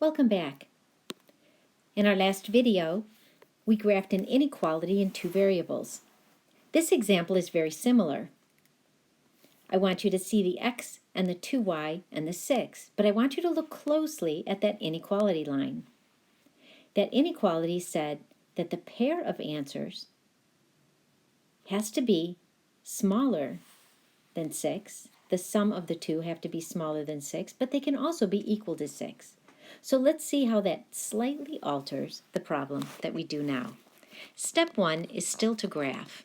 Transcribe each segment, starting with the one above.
Welcome back. In our last video, we graphed an inequality in two variables. This example is very similar. I want you to see the x and the 2y and the 6, but I want you to look closely at that inequality line. That inequality said that the pair of answers has to be smaller than 6. The sum of the two have to be smaller than 6, but they can also be equal to 6. So let's see how that slightly alters the problem that we do now. Step 1 is still to graph.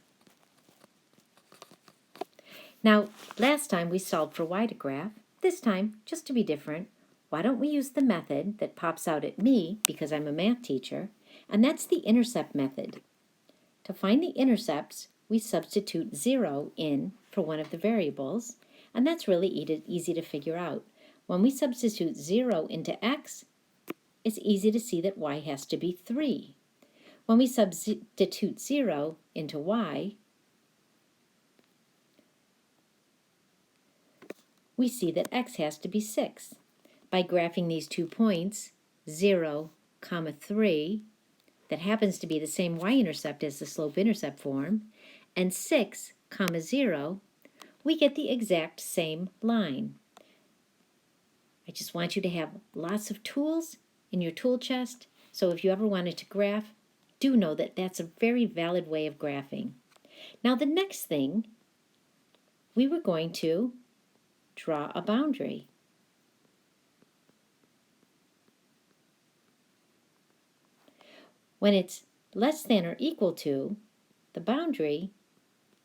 Now, last time we solved for y to graph. This time, just to be different, why don't we use the method that pops out at me because I'm a math teacher, and that's the intercept method. To find the intercepts, we substitute 0 in for one of the variables, and that's really easy to figure out. When we substitute 0 into x, it's easy to see that y has to be 3. When we substitute 0 into y, we see that x has to be 6. By graphing these 2 points, 0, 3, that happens to be the same y-intercept as the slope-intercept form, and 6, 0, we get the exact same line. I just want you to have lots of tools in your tool chest, so if you ever wanted to graph, do know that that's a very valid way of graphing. Now the next thing, we were going to draw a boundary. When it's less than or equal to, the boundary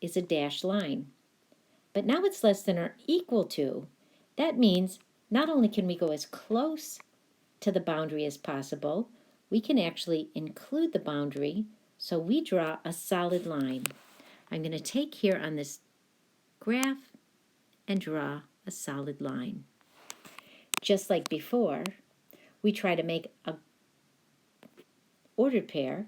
is a dashed line. But now it's less than or equal to, that means not only can we go as close to the boundary as possible, we can actually include the boundary, so we draw a solid line. I'm going to take here on this graph and draw a solid line. Just like before, we try to make a ordered pair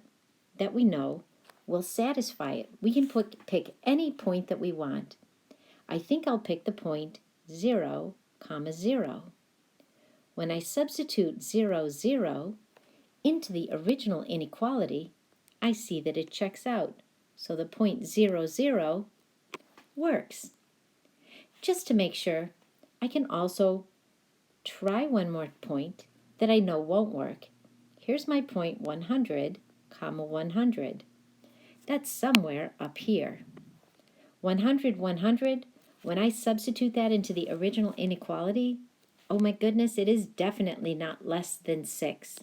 that we know will satisfy it. We can pick any point that we want. I think I'll pick the point 0, 0. When I substitute 0, 0 into the original inequality, I see that it checks out. So the point 0, 0 works. Just to make sure, I can also try one more point that I know won't work. Here's my point 100, 100. That's somewhere up here. 100, 100, when I substitute that into the original inequality, oh my goodness, it is definitely not less than 6.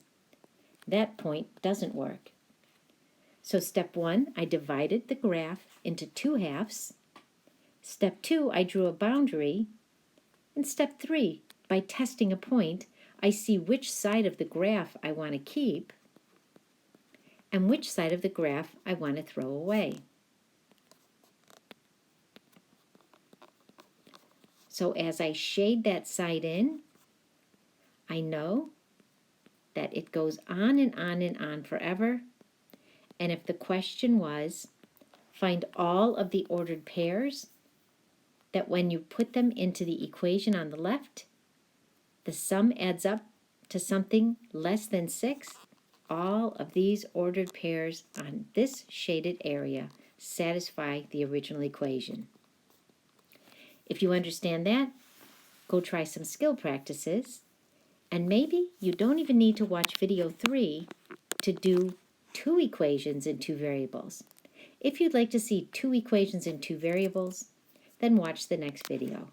That point doesn't work. So step 1, I divided the graph into 2 halves. Step 2, I drew a boundary. And step 3, by testing a point, I see which side of the graph I want to keep and which side of the graph I want to throw away. So as I shade that side in, I know that it goes on and on and on forever. And if the question was, find all of the ordered pairs, that when you put them into the equation on the left, the sum adds up to something less than 6, all of these ordered pairs on this shaded area satisfy the original equation. If you understand that, go try some skill practices, and maybe you don't even need to watch video 3 to do 2 equations in 2 variables. If you'd like to see 2 equations in 2 variables, then watch the next video.